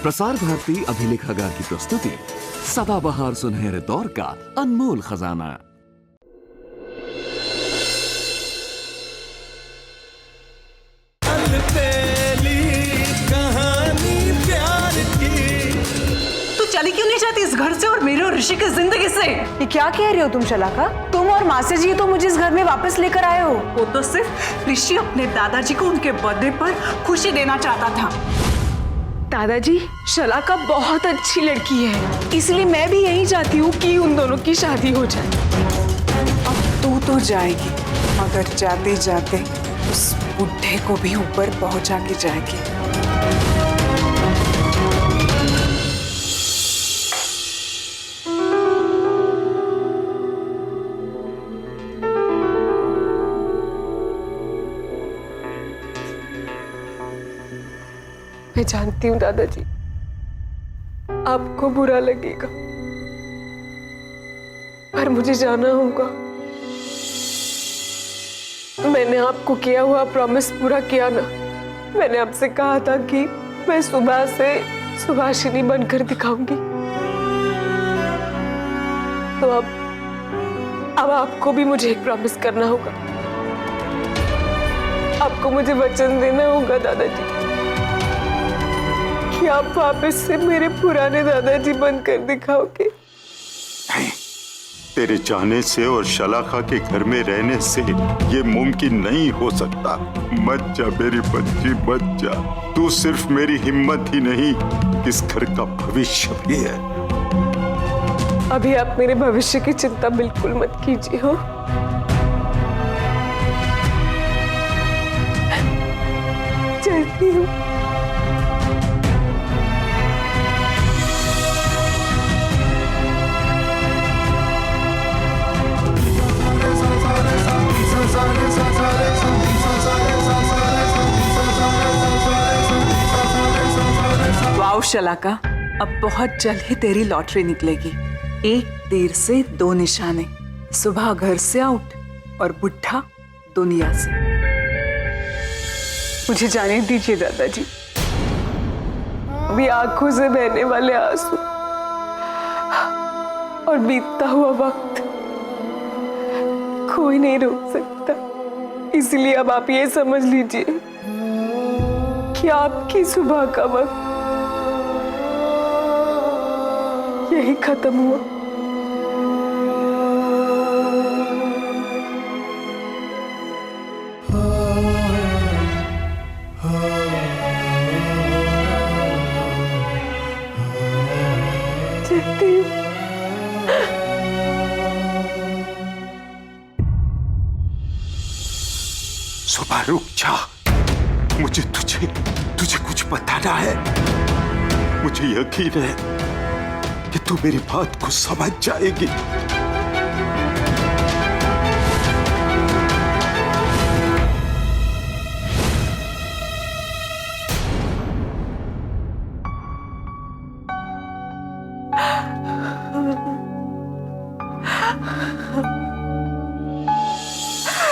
प्रसार भारती अभिलेखागार की प्रस्तुति सदाबहार सुनहरे दौर का अनमोल खजाना। चली क्यों नहीं जाती इस घर से और मेरे और ऋषि की जिंदगी से? ये क्या कह रहे हो तुम शलाका? तुम और मासी जी तो मुझे इस घर में वापस लेकर आए हो। वो तो सिर्फ ऋषि अपने दादाजी को उनके बर्थडे पर खुशी देना चाहता था। दादाजी, शलाका बहुत अच्छी लड़की है, इसलिए मैं भी यही चाहती हूँ कि उन दोनों की शादी हो जाए। अब तू तो जाएगी, मगर जाते जाते उस बुढ़े को भी ऊपर पहुंचा के जाएगी। मैं जानती हूँ दादाजी, आपको बुरा लगेगा, पर मुझे जाना होगा। मैंने आपको किया हुआ प्रॉमिस पूरा किया ना। मैंने आपसे कहा था कि मैं सुबह से सुभाषिनी बनकर दिखाऊंगी, तो अब आपको भी मुझे एक प्रॉमिस करना होगा। आपको मुझे वचन देना होगा दादाजी कि आप वापस से मेरे पुराने दादाजी बनकर दिखाओगे। नहीं, तेरे जाने से और शलाका के घर में रहने से ये मुमकिन नहीं हो सकता। मत जा मेरी बच्ची, मत जा। तू सिर्फ मेरी हिम्मत ही नहीं, इस घर का भविष्य भी है। अभी आप मेरे भविष्य की चिंता बिल्कुल मत कीजिए। हो चलती हूँ। वाओ शलाका, अब बहुत जल्द ही तेरी लॉटरी निकलेगी। एक तीर से दो निशाने, सुबह घर से आउट और बुढ़ा दुनिया से। मुझे जाने दीजिए दादाजी, अभी आंखों से बहने वाले आंसू और बीतता हुआ वक्त कोई नहीं रोक सकता। इसलिए अब आप ये समझ लीजिए कि आपकी सुबह का वक्त यही खत्म हुआ। चलती हूँ। सुबह रुक जा, मुझे तुझे कुछ बताना है। मुझे यकीन है कि तू मेरी बात को समझ जाएगी।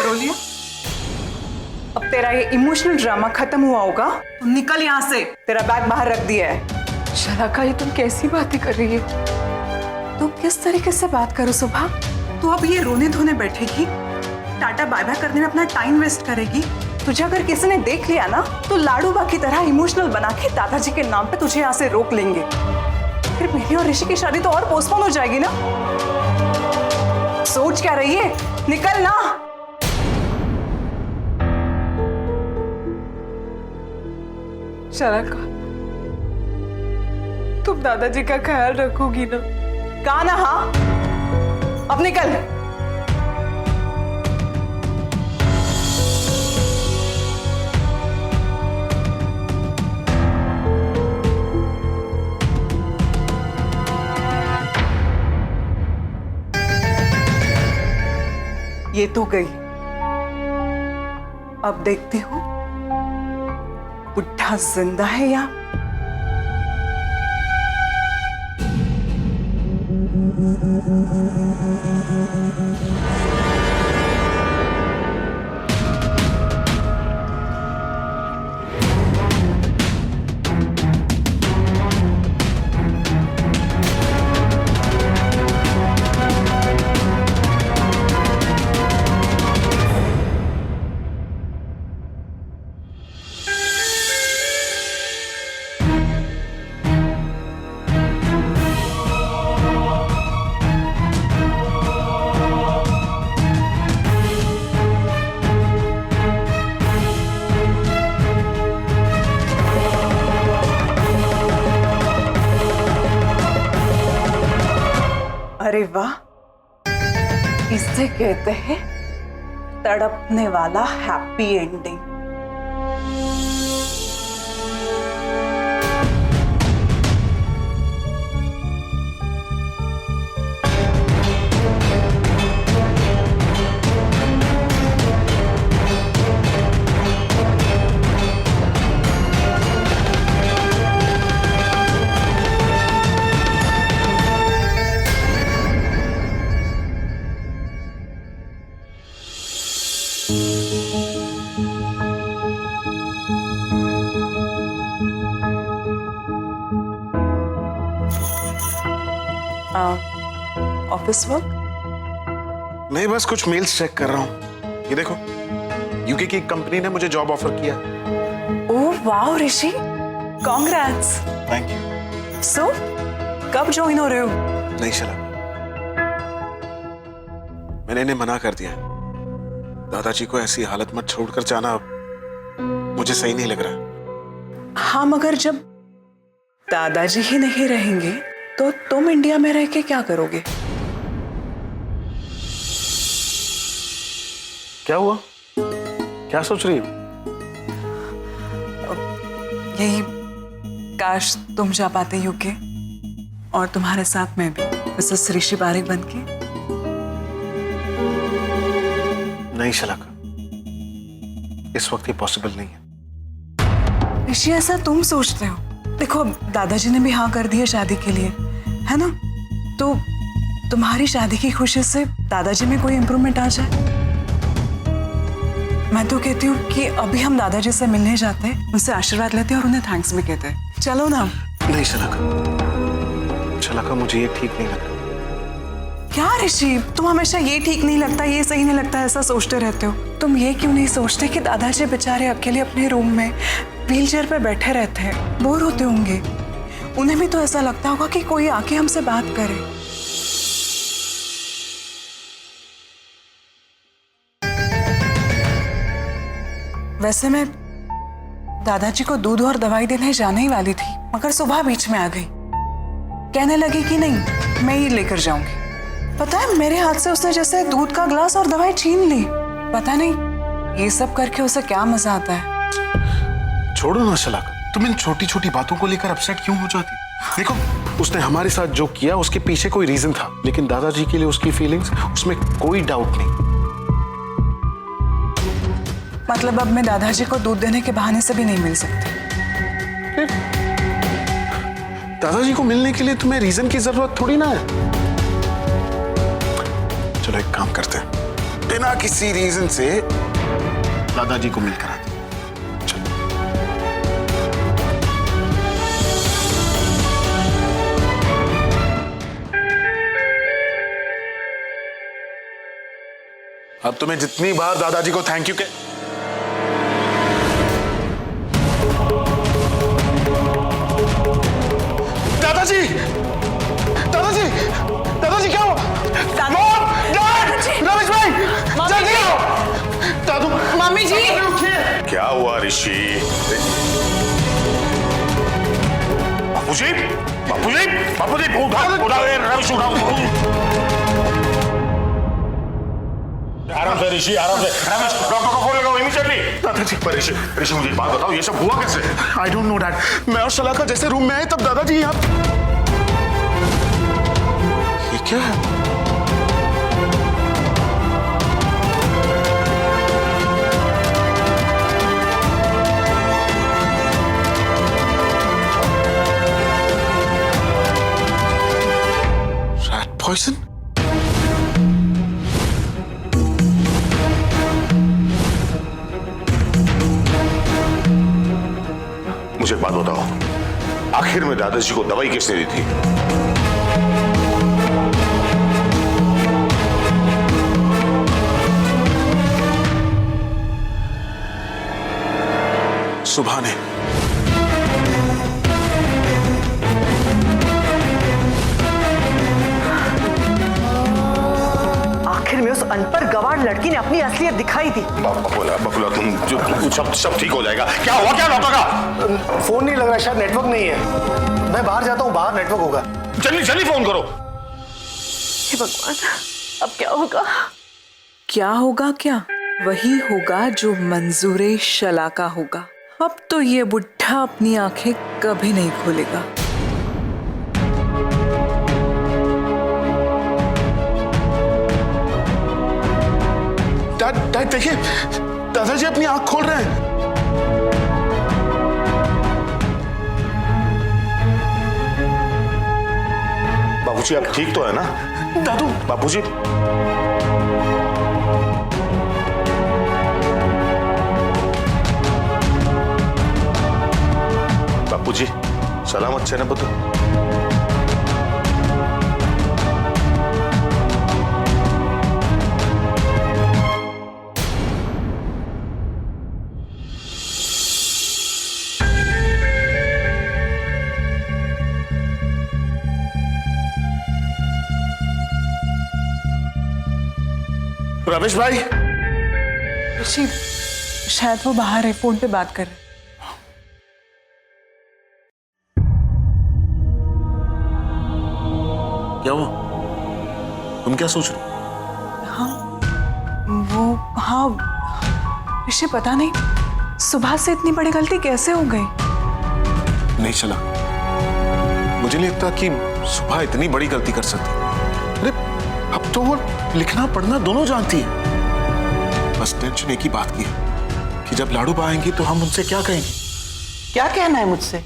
रोलिया, अब तेरा ये इमोशनल ड्रामा खत्म हुआ होगा तो निकल यहाँ से। तेरा बैग बाहर रख दिया है। शलाका, ये तुम कैसी बातें कर रही हो? तू किस तरीके से बात करो सुबह? तू अब ये रोने धोने बैठेगी, टाटा बाय बाय करने में अपना टाइम वेस्ट करेगी? तुझे अगर किसी ने देख लिया ना तो लाडूबा की तरह इमोशनल बना के दादाजी के नाम पे तुझे यहाँ से रोक लेंगे। फिर मेरी और ऋषि की शादी तो और पोस्टपोन हो जाएगी ना। सोच क्या रही है? निकल ना। शलाका, तुम दादाजी का ख्याल रखोगी ना? कहा ना हाँ? अब निकल। ये तो गई, अब देखते हो बुढ़ा जिंदा है या शिवा, इसे कहते हैं तड़पने वाला हैप्पी एंडिंग। Office work? नहीं, बस कुछ मेल्स चेक कर रहा हूँ। ये देखो, यूके की एक कंपनी ने मुझे जॉब ऑफर किया। Oh wow Rishi, congrats. Thank you. So कब ज्वाइन हो रहे हो? नहीं चला, मैंने इन्हें मना कर दिया। दादाजी को ऐसी हालत में छोड़कर जाना मुझे सही नहीं लग रहा। हाँ, मगर जब दादाजी ही नहीं रहेंगे तो तुम इंडिया में रह के क्या करोगे? क्या हुआ? क्या सोच रही हो? यही, काश तुम जा पाते यूके और तुम्हारे साथ मैं भी, मिसेस ऋषि बारिक बनके। नहीं शलाका, इस वक्त ये पॉसिबल नहीं है। ऋषि, ऐसा तुम सोचते हो? देखो, दादाजी ने भी हाँ कर दी है शादी के लिए, है ना? तो तुम्हारी शादी की खुशी से दादाजी में कोई इंप्रूवमेंट आ जाए। मैं तो कहती हूँ कि अभी हम दादाजी से मिलने जाते हैं, उनसे आशीर्वाद लेते हैं और उन्हें थैंक्स भी कहते हैं। चलो ना। नहीं शलाका, मुझे ये ठीक नहीं लग रहा। क्या ऋषि, तुम हमेशा ये ठीक नहीं लगता, ये सही नहीं लगता ऐसा सोचते रहते हो। तुम ये क्यों नहीं सोचते कि दादाजी बेचारे अकेले अपने रूम में व्हीलचेयर पे बैठे रहते हैं, बोर होते होंगे। उन्हें भी तो ऐसा लगता होगा कि कोई आके हमसे बात करे। वैसे मैं दादाजी को दूध और दवाई देने जाने ही वाली थी, मगर सुबह बीच में आ गई। कहने लगी कि नहीं, मैं ही लेकर जाऊंगी। पता है, मेरे हाथ से उसने जैसे दूध का ग्लास और दवाई छीन ली। पता नहीं ये सब करके उसे क्या मजा आता है। छोड़ो ना शलाका, तुम इन छोटी छोटी बातों को लेकर अपसेट क्यों हो जाती? देखो, उसने हमारे साथ जो किया उसके पीछे कोई रीजन था, लेकिन दादाजी के लिए उसकी फीलिंग्स, उसमें कोई डाउट नहीं। मतलब अब मैं दादाजी को दूध देने के बहाने से भी नहीं मिल सकती? दादाजी को मिलने के लिए तुम्हें रीजन की जरूरत थोड़ी ना है। चलो एक काम करते हैं, बिना किसी रीजन से दादाजी को मिलकर आते हैं। चलो। अब तुम्हें जितनी बार दादाजी को थैंक यू कह। दादाजी, दादाजी, दादाजी क्या हुआ? रमेश भाई, जल्दी आओ। दादू, मम्मी जी। क्या हुआ ऋषि? बापूजी, बापूजी, बापूजी, उठाओ रमेश, उठाओ। आराम से ऋषि, आराम से। रमेश, डॉक्टर को फोन लगाओ इमीडिएटली। दादाजी, पर ऋषि, मुझे एक बात बताओ, ये सब हुआ कैसे? I don't know dad. मैं और शलाका जैसे रूम में आए तब दादाजी यहाँ। ये क्या है? Rat poison? मुझे एक बात बताओ, आखिर में दादाजी को दवाई किसने दी थी? सुबह ने। आखिर में उस अनपढ़ गवार लड़की ने अपनी असलियत दिखाई दी। बबुला, तुम सब ठीक हो जाएगा। क्या हुआ क्या डॉक्टर का? फोन नहीं लग रहा, शायद नेटवर्क नहीं है। मैं बाहर जाता हूँ, बाहर नेटवर्क होगा। जल्दी जल्दी फोन करो। हे भगवान, अब क्या होगा? क्या होगा? क्या वही होगा जो मंजूरे शला का होगा। अब तो ये बुढ़ा अपनी आंखें कभी नहीं खोलेगा। डैड देखिए, दादाजी अपनी आंख खोल रहे हैं। बाबूजी आप ठीक तो है ना? दादू, बाबूजी बाबूजी सलामत છે ને બધું? रमेश भाई, ऋषि, शायद वो बाहर है, फोन पे बात कर रहे हैं। क्या हुआ? तुम क्या सोच रहे हो? हाँ ऋषि, पता नहीं सुबह से इतनी बड़ी गलती कैसे हो गई। नहीं चला, मुझे नहीं लगता कि सुबह इतनी बड़ी गलती कर सकती। अरे अब तो वो लिखना पढ़ना दोनों जानती है। बस टेंशन एक ही बात की है कि जब लाडू पाएंगी तो हम उनसे क्या कहेंगे। क्या कहना है मुझसे?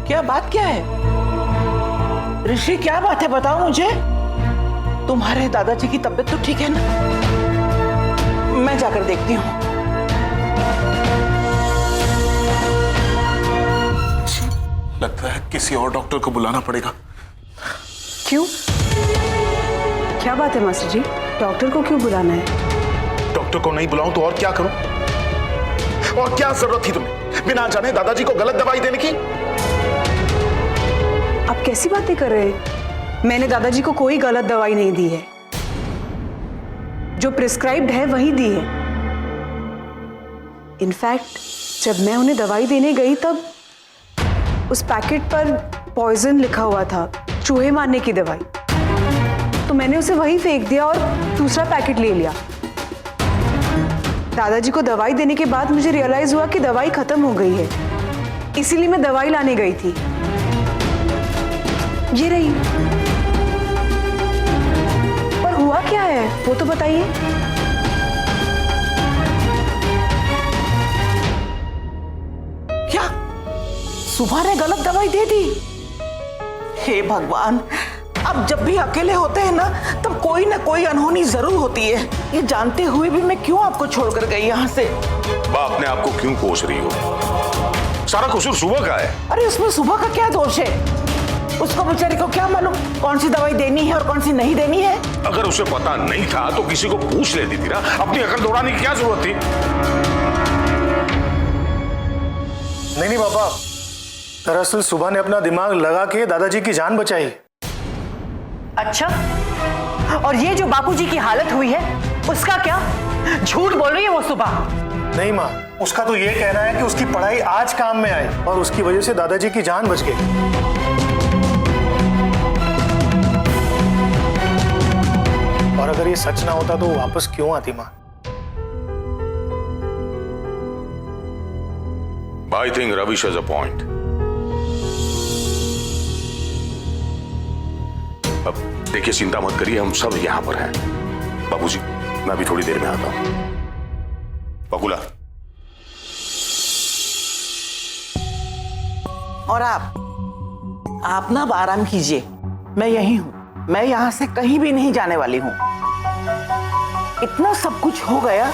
क्या बात क्या है ऋषि? क्या बात है बताओ मुझे। तुम्हारे दादाजी की तबीयत तो ठीक है ना? मैं जाकर देखती हूँ। लगता है किसी और डॉक्टर को बुलाना पड़ेगा। क्यों? क्या बात है मास्टर जी, डॉक्टर को क्यों बुलाना है? डॉक्टर को नहीं बुलाऊं तो और क्या करूं? और क्या जरूरत थी तुम्हें बिना जाने दादाजी को गलत दवाई देने की? आप कैसी बातें कर रहे हैं? मैंने दादाजी को कोई गलत दवाई नहीं दी है। जो प्रिस्क्राइब्ड है वही दी है। इनफैक्ट जब मैं उन्हें दवाई देने गई तब उस पैकेट पर पॉइजन लिखा हुआ था, चूहे मारने की दवाई। तो मैंने उसे वही फेंक दिया और दूसरा पैकेट ले लिया। दादाजी को दवाई देने के बाद मुझे रियलाइज हुआ कि दवाई खत्म हो गई है, इसीलिए मैं दवाई लाने गई थी। ये रही। पर हुआ क्या है वो तो बताइए। क्या सुबह ने गलत दवाई दे दी? हे भगवान, अब जब भी अकेले होते हैं ना तब कोई ना कोई अनहोनी जरूर होती है। ये जानते हुए भी मैं क्यों आपको छोड़कर गई यहाँ से? माँ अपने आप को क्यों कोस रही हो? सारा कसूर सुबह का है। अरे उसमें सुबह का क्या दोष है? उसको बेचारे को क्या मालूम कौन सी दवाई देनी है और कौन सी नहीं देनी है? अगर उसे पता नहीं था तो किसी को पूछ लेती थी ना। अपनी अकल दौड़ाने की क्या जरूरत थी? नहीं पापा, दरअसल सुबह ने अपना दिमाग लगा के दादाजी की जान बचाई। अच्छा, और ये जो बापूजी की हालत हुई है उसका क्या? झूठ बोल रही है वो सुबह। नहीं माँ, उसका तो ये कहना है कि उसकी पढ़ाई आज काम में आई और उसकी वजह से दादाजी की जान बच गई। और अगर ये सच ना होता तो वापस क्यों आती माँ? I think Ravish has a point. अब देखिए, चिंता मत करिए, हम सब यहां पर हैं। बाबूजी, मैं भी थोड़ी देर में आता हूं। बकुला। और आप ना अब आराम कीजिए। मैं यहीं हूं, मैं यहां से कहीं भी नहीं जाने वाली हूं। इतना सब कुछ हो गया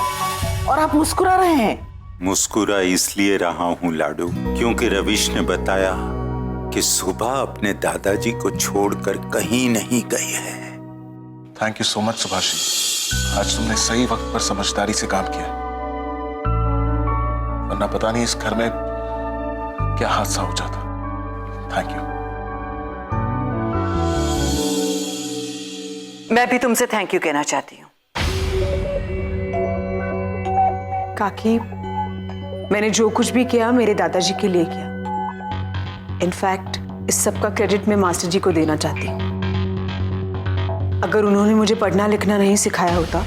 और आप मुस्कुरा रहे हैं। मुस्कुरा इसलिए रहा हूँ लाडू, क्योंकि रविश ने बताया कि सुबह अपने दादाजी को छोड़कर कहीं नहीं गई है। Thank you so much Subhashi, आज तुमने सही वक्त पर समझदारी से काम किया, वरना पता नहीं इस घर में क्या हादसा हो जाता। Thank you. मैं भी तुमसे थैंक यू कहना चाहती हूँ। काकी, मैंने जो कुछ भी किया मेरे दादाजी के लिए किया। इनफैक्ट इस सब का क्रेडिट मैं मास्टर जी को देना चाहती हूँ। अगर उन्होंने मुझे पढ़ना लिखना नहीं सिखाया होता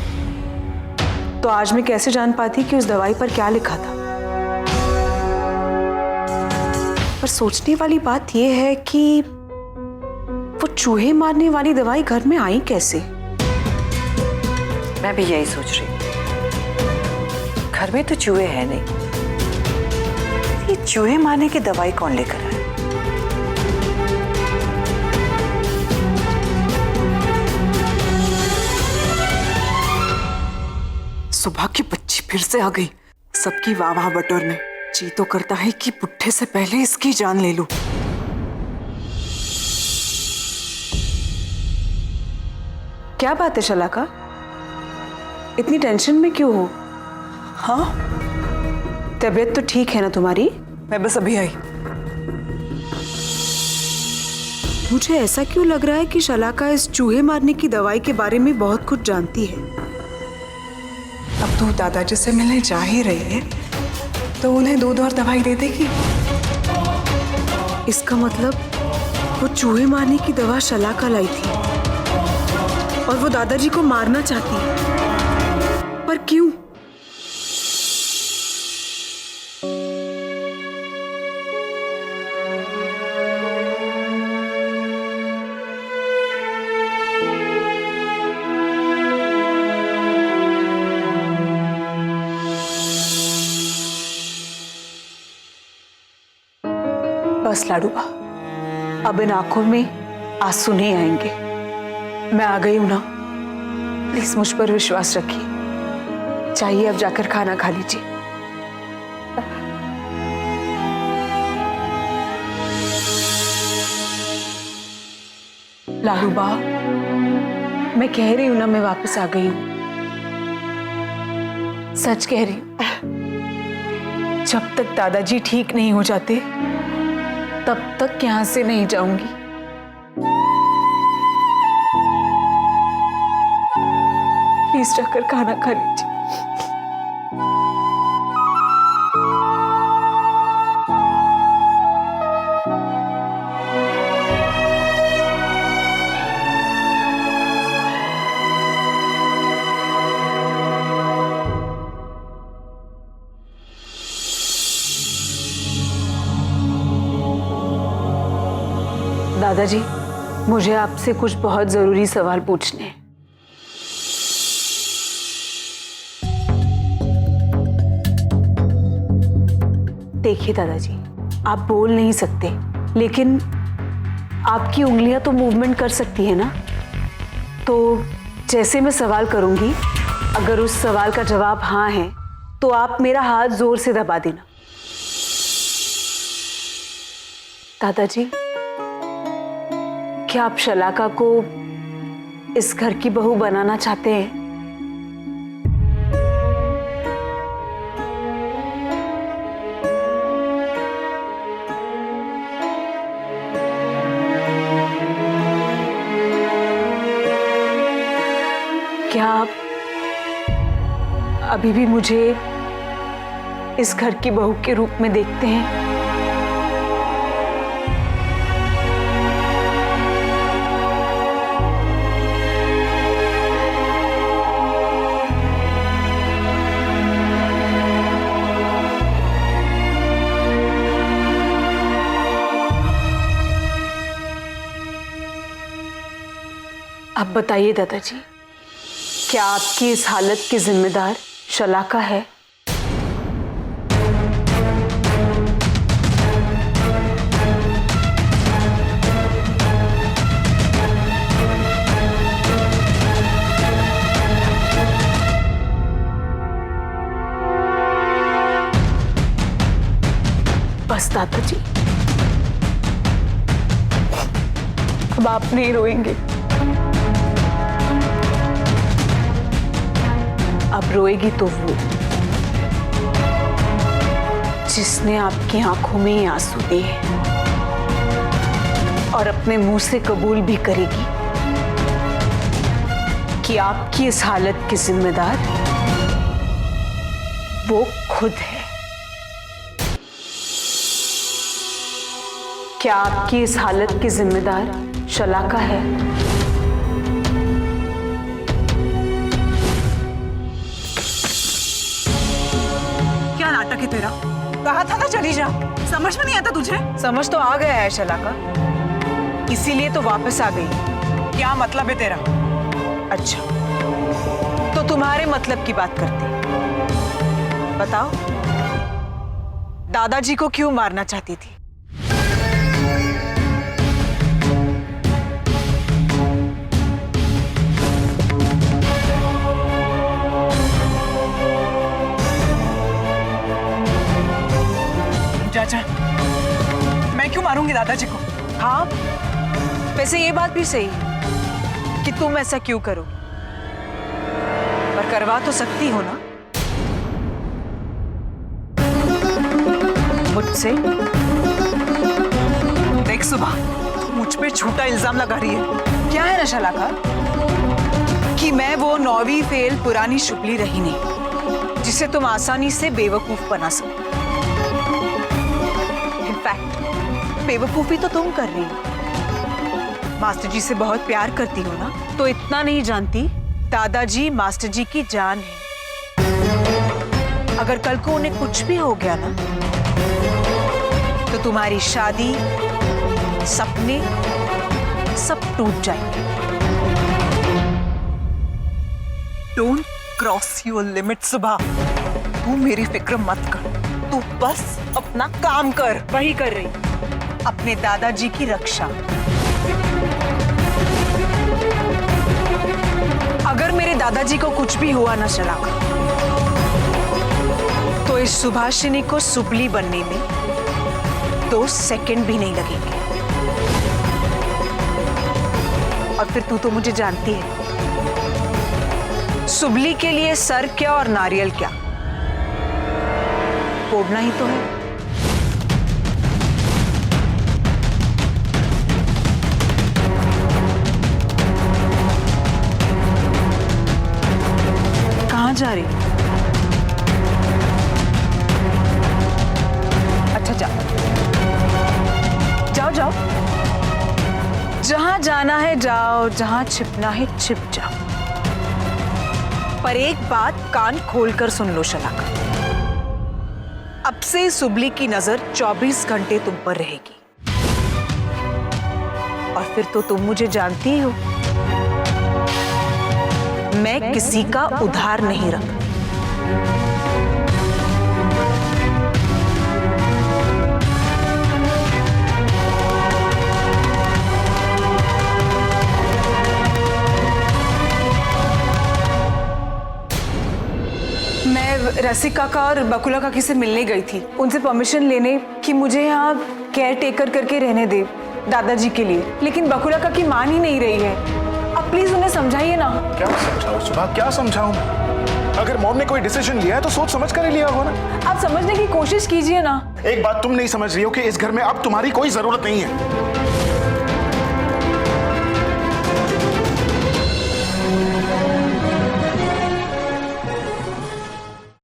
तो आज मैं कैसे जान पाती कि उस दवाई पर क्या लिखा था। पर सोचने वाली बात यह है कि वो चूहे मारने वाली दवाई घर में आई कैसे? मैं भी यही सोच रही हूँ। घर में तो चूहे हैं नहीं, ये चूहे मारने की दवाई कौन लेकर आया? सुबह की बच्ची फिर से आ गई सबकी वाह वाह बटोरने। जी तो करता है कि बुढ़े से पहले इसकी जान ले लूं। क्या बात है शलाका, इतनी टेंशन में क्यों हो? हाँ, तबीयत तो ठीक है ना तुम्हारी? मैं बस अभी आई। मुझे ऐसा क्यों लग रहा है कि शलाका इस चूहे मारने की दवाई के बारे में बहुत कुछ जानती है। अब तू दादाजी से मिलने जा ही रही है तो उन्हें दूध और दवाई दे देगी। इसका मतलब वो चूहे मारने की दवा शलाका लाई थी और वो दादाजी को मारना चाहती है। पर क्यों? बस लाडूबा, अब इन आंखों में आंसू नहीं आएंगे। मैं आ गई हूं ना, प्लीज मुझ पर विश्वास रखिए। चाहिए अब जाकर खाना खा लीजिए। लाडूबा, मैं कह रही हूं ना, मैं वापस आ गई हूं। सच कह रही हूं। जब तक दादाजी ठीक नहीं हो जाते तब तक यहां से नहीं जाऊंगी। प्लीज जाकर खाना खा लीजिए। दादाजी, मुझे आपसे कुछ बहुत जरूरी सवाल पूछने हैं। देखिए दादाजी, आप बोल नहीं सकते, लेकिन आपकी उंगलियां तो मूवमेंट कर सकती है ना। तो जैसे मैं सवाल करूंगी, अगर उस सवाल का जवाब हाँ है तो आप मेरा हाथ जोर से दबा देना। दादाजी, क्या आप शलाका को इस घर की बहू बनाना चाहते हैं? क्या आप अभी भी मुझे इस घर की बहू के रूप में देखते हैं? अब बताइए दादाजी, क्या आपकी इस हालत की जिम्मेदार शलाका है? बस दादाजी, अब आप नहीं रोएंगे। अब रोएगी तो वो जिसने आपकी आंखों में आंसू दिए, और अपने मुंह से कबूल भी करेगी कि आपकी इस हालत की जिम्मेदार वो खुद है। क्या आपकी इस हालत की जिम्मेदार शलाका है? क्या नाटक है तेरा? कहा था ना चली जा। समझ में नहीं आता तुझे? समझ तो आ गया है शलाका, इसीलिए तो वापस आ गई। क्या मतलब है तेरा? अच्छा, तो तुम्हारे मतलब की बात करते हैं। बताओ, दादाजी को क्यों मारना चाहती थी? चाचा, मैं क्यों मारूंगी दादाजी को? हाँ, वैसे ये बात भी सही है कि तुम ऐसा क्यों करो, पर करवा तो सकती हो ना मुझसे। देख सुबह, तू मुझ पे झूठा इल्जाम लगा रही है। क्या है ना शलाका कि मैं वो 9वीं फेल पुरानी शुक्ली रही नहीं जिसे तुम आसानी से बेवकूफ बना सको। इनफैक्ट बेवकूफी तो तुम कर रही हो। मास्टर जी से बहुत प्यार करती हो ना, तो इतना नहीं जानती दादाजी मास्टर जी की जान है। अगर कल को उन्हें कुछ भी हो गया ना, तो तुम्हारी शादी, सपने सब टूट जाएंगे। डोंट क्रॉस योर लिमिट सुबह। तू मेरी फिक्र मत कर, तू बस अपना काम कर। वही कर रही, अपने दादाजी की रक्षा। अगर मेरे दादाजी को कुछ भी हुआ ना शलाका, तो इस सुभाषिनी को सुपली बनने में 2 सेकंड भी नहीं लगेंगे। और फिर तू तो मुझे जानती है, सुबली के लिए सर क्या और नारियल क्या, फोड़ना ही तो है। कहां जा रही? अच्छा जाओ जाओ, जहां जाना है जाओ, जहां छिपना है छिप जाओ। पर एक बात कान खोलकर सुन लो शलाका, अब से सुबली की नजर 24 घंटे तुम पर रहेगी। और फिर तो तुम मुझे जानती हो, मैं किसी का उधार नहीं रखती। मैं रसिक काका और बकुला काकी से मिलने गई थी, उनसे परमिशन लेने कि मुझे यहाँ केयर टेकर करके रहने दे दादाजी के लिए, लेकिन बकुला काकी मान ही नहीं रही है। अब प्लीज उन्हें समझाइए ना। क्या समझाऊं सुबह, क्या समझाऊं? अगर मॉम ने कोई डिसीजन लिया है तो सोच समझ कर ही लिया होगा ना। आप समझने की कोशिश कीजिए ना। एक बात तुम नहीं समझ रही हो कि इस घर में अब तुम्हारी कोई जरूरत नहीं है।